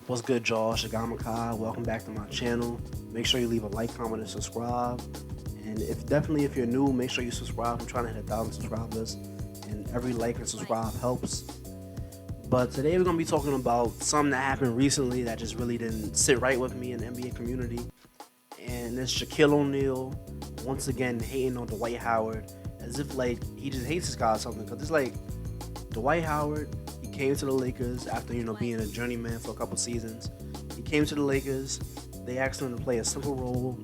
What's good, y'all? Shagamakai. Welcome back to my channel. Make sure you leave a like, comment, and subscribe. And if you're new, make sure you subscribe. I'm trying to hit 1,000 subscribers, and every like and subscribe helps. But today we're gonna be talking about something that happened recently that just really didn't sit right with me in the NBA community. And it's Shaquille O'Neal once again hating on Dwight Howard as if like he just hates this guy or something. Cause it's like Dwight Howard, he came to the Lakers after being a journeyman for a couple seasons. He came to the Lakers. They asked him to play a simple role: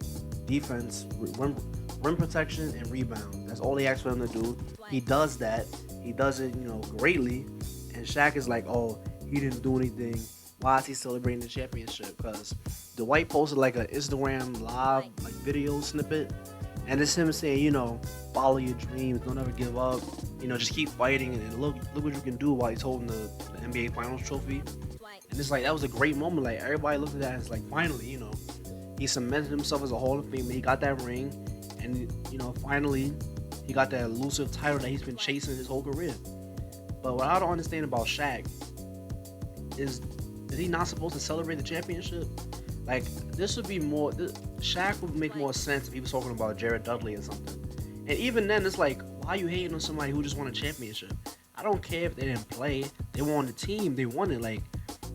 defense, rim protection, and rebound. That's all they asked for him to do. He does that. He does it, greatly. And Shaq is like, oh, he didn't do anything. Why is he celebrating the championship? Because Dwight posted like an Instagram live video snippet, and it's him saying, follow your dreams, don't ever give up, just keep fighting, and look what you can do while he's holding the NBA Finals trophy. And it's like that was a great moment. Like everybody looked at that as like finally, he cemented himself as a Hall of Famer. He got that ring, and finally he got that elusive title that he's been chasing his whole career. But what I don't understand about Shaq is he not supposed to celebrate the championship? Like, this would be more... Shaq would make more sense if he was talking about Jared Dudley or something. And even then, it's like, why are you hating on somebody who just won a championship? I don't care if they didn't play. They were on the team. They won it. Like,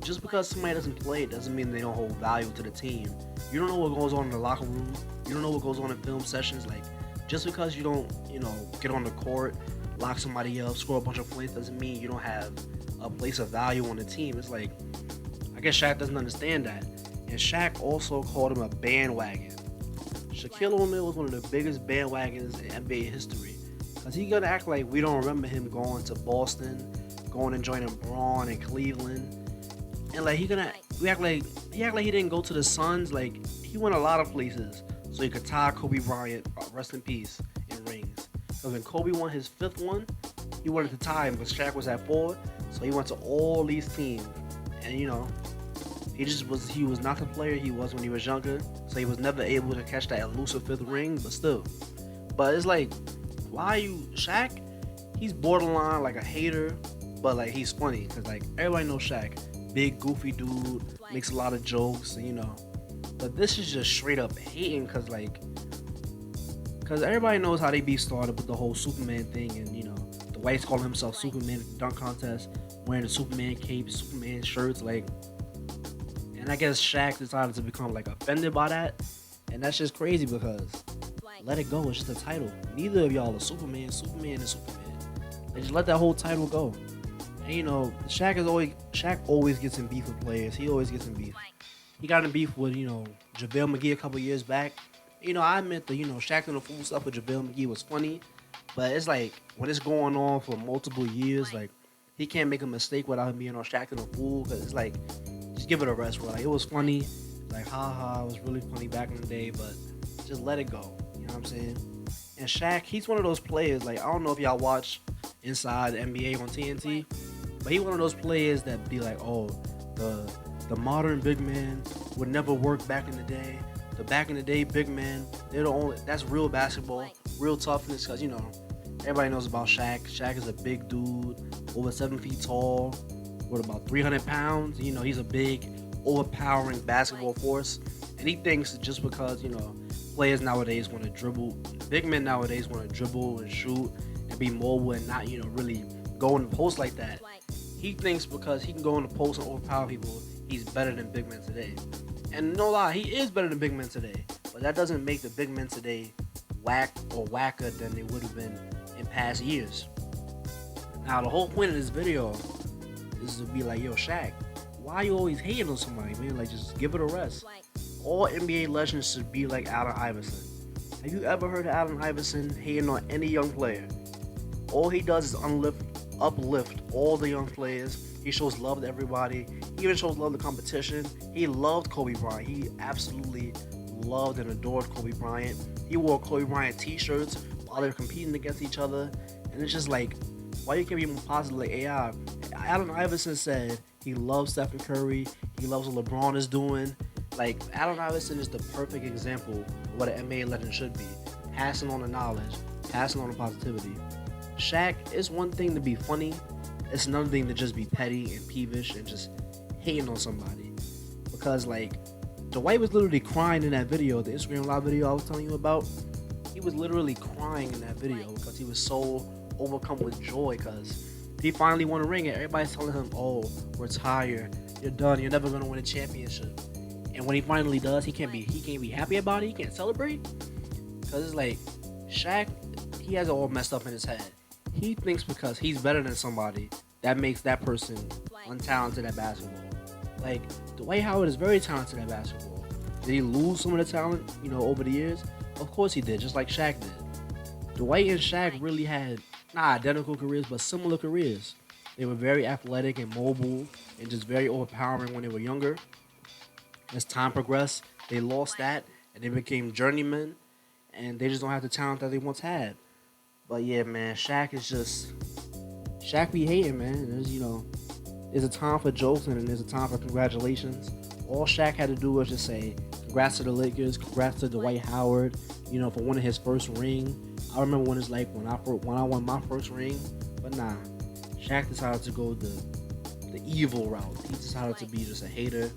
just because somebody doesn't play, it doesn't mean they don't hold value to the team. You don't know what goes on in the locker room. You don't know what goes on in film sessions. Like, just because you don't, get on the court, lock somebody up, score a bunch of points, doesn't mean you don't have a place of value on the team. It's like, I guess Shaq doesn't understand that. And Shaq also called him a bandwagon. Shaquille O'Neal was one of the biggest bandwagons in NBA history. Because he's going to act like we don't remember him going to Boston, going and joining Braun and Cleveland. And like we act like he didn't go to the Suns. Like, he went a lot of places so he could tie Kobe Bryant, rest in peace, in rings. Because when Kobe won his 5th one, he wanted to tie him because Shaq was at 4. So he went to all these teams. And he was not the player he was when he was younger, so he was never able to catch that elusive 5th ring, but still. But it's like, why are you... Shaq, he's borderline like a hater, but like he's funny, because like everybody knows Shaq. Big, goofy dude, makes a lot of jokes, But this is just straight up hating, because everybody knows how they be started with the whole Superman thing, and the Whites calling himself Superman at the dunk contest, wearing the Superman cape, Superman shirts, like... And I guess Shaq decided to become like offended by that, and that's just crazy because let it go. It's just a title. Neither of y'all are Superman. Superman is Superman. And just let that whole title go. And Shaq always gets in beef with players. He always gets in beef. He got in beef with JaVale McGee a couple years back. I admit that Shaq and the fool stuff with JaVale McGee was funny, but it's like when it's going on for multiple years, like he can't make a mistake without him being on Shaq and the fool, because it's like, just give it a rest, bro. Like, it was funny. Like, haha, it was really funny back in the day, but just let it go. You know what I'm saying? And Shaq, he's one of those players, like, I don't know if y'all watch Inside the NBA on TNT, but he's one of those players that be like, oh, the modern big man would never work back in the day. The back in the day big men, they're the only, that's real basketball, real toughness, because, everybody knows about Shaq. Shaq is a big dude, over 7 feet tall, with about 300 pounds. He's a big, overpowering basketball force. And he thinks just because, players nowadays want to dribble, big men nowadays want to dribble and shoot and be mobile and not, really go in the post like that. He thinks because he can go in the post and overpower people, he's better than big men today. And no lie, he is better than big men today. But that doesn't make the big men today whack or whacker than they would have been in past years. Now, the whole point of this video is to be like, yo, Shaq, why you always hating on somebody, man? Like, just give it a rest. All NBA legends should be like Allen Iverson. Have you ever heard of Allen Iverson hating on any young player? All he does is uplift all the young players. He shows love to everybody. He even shows love to competition. He loved Kobe Bryant. He absolutely loved and adored Kobe Bryant. He wore Kobe Bryant t-shirts while they were competing against each other. And it's just like, why you can't be more positive like AI? Allen Iverson said he loves Stephen Curry. He loves what LeBron is doing. Like, Allen Iverson is the perfect example of what an NBA legend should be. Passing on the knowledge, passing on the positivity. Shaq, it's one thing to be funny. It's another thing to just be petty and peevish and just hating on somebody. because like Dwight was literally crying in that video, the Instagram live video I was telling you about. He was literally crying in that video because he was so overcome with joy because he finally won a ring and everybody's telling him, "Oh, retire, you're done, you're never gonna win a championship." And when he finally does, he can't be happy about it. He can't celebrate because it's like Shaq, he has it all messed up in his head. He thinks because he's better than somebody, that makes that person untalented at basketball. Like, Dwight Howard is very talented at basketball. Did he lose some of the talent, over the years? Of course he did, just like Shaq did. Dwight and Shaq really had, not identical careers, but similar careers. They were very athletic and mobile and just very overpowering when they were younger. As time progressed, they lost that and they became journeymen, and they just don't have the talent that they once had. But yeah, man, Shaq be hating, man. There's a time for jokes and then there's a time for congratulations. All Shaq had to do was just say, congrats to the Lakers, congrats to Dwight Howard, for winning his first ring. I remember when it's like when I won my first ring, but nah, Shaq decided to go the evil route. He decided to be just a hater,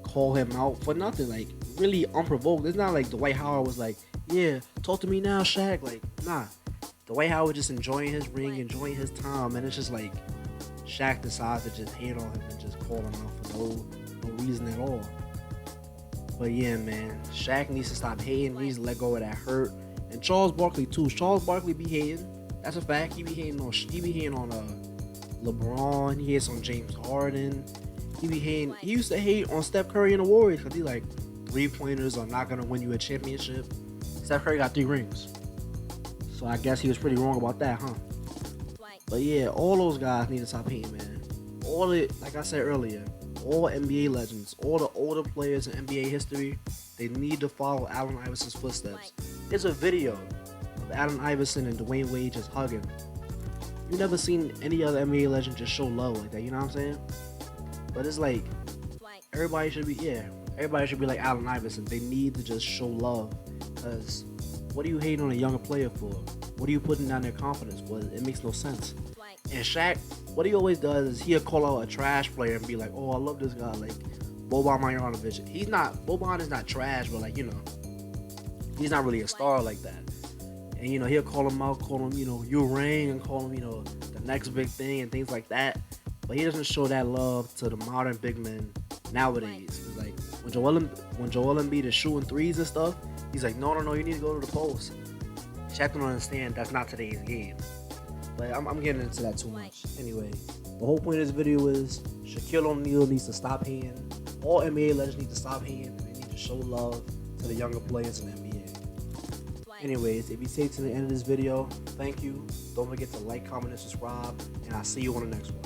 call him out for nothing, like really unprovoked. It's not like Dwight Howard was like, yeah, talk to me now, Shaq. Like, nah, Dwight Howard just enjoying his ring, enjoying his time, and it's just like Shaq decides to just hate on him and just call him out for no reason at all. But yeah, man, Shaq needs to stop hating. He needs to let go of that hurt. And Charles Barkley too. Charles Barkley be hating. That's a fact. He be hating on LeBron. He hates on James Harden. He used to hate on Steph Curry and the Warriors because he like 3-pointers are not gonna win you a championship. Steph Curry got 3 rings. So I guess he was pretty wrong about that, huh? But yeah, all those guys need to stop hating, man. Like I said earlier, all NBA legends, all the older players in NBA history, they need to follow Allen Iverson's footsteps. There's a video of Allen Iverson and Dwayne Wade just hugging. You never seen any other NBA legend just show love like that, you know what I'm saying? But it's like, everybody should be like Allen Iverson. They need to just show love. Because what are you hating on a younger player for? What are you putting down their confidence for? It makes no sense. And Shaq, what he always does is he'll call out a trash player and be like, oh, I love this guy, like Boban Marjanovic. Boban is not trash, but like, he's not really a star like that. And he'll call him out, you ring, and call him, the next big thing and things like that. But he doesn't show that love to the modern big men nowadays. It's like when Joel Embiid is shooting threes and stuff, he's like, no, you need to go to the post. Shaq don't understand that's not today's game. But I'm getting into that too much. Anyway, the whole point of this video is Shaquille O'Neal needs to stop hating. All NBA legends need to stop hating. They need to show love to the younger players in the NBA. Anyways, if you stayed to the end of this video, thank you. Don't forget to like, comment, and subscribe. And I'll see you on the next one.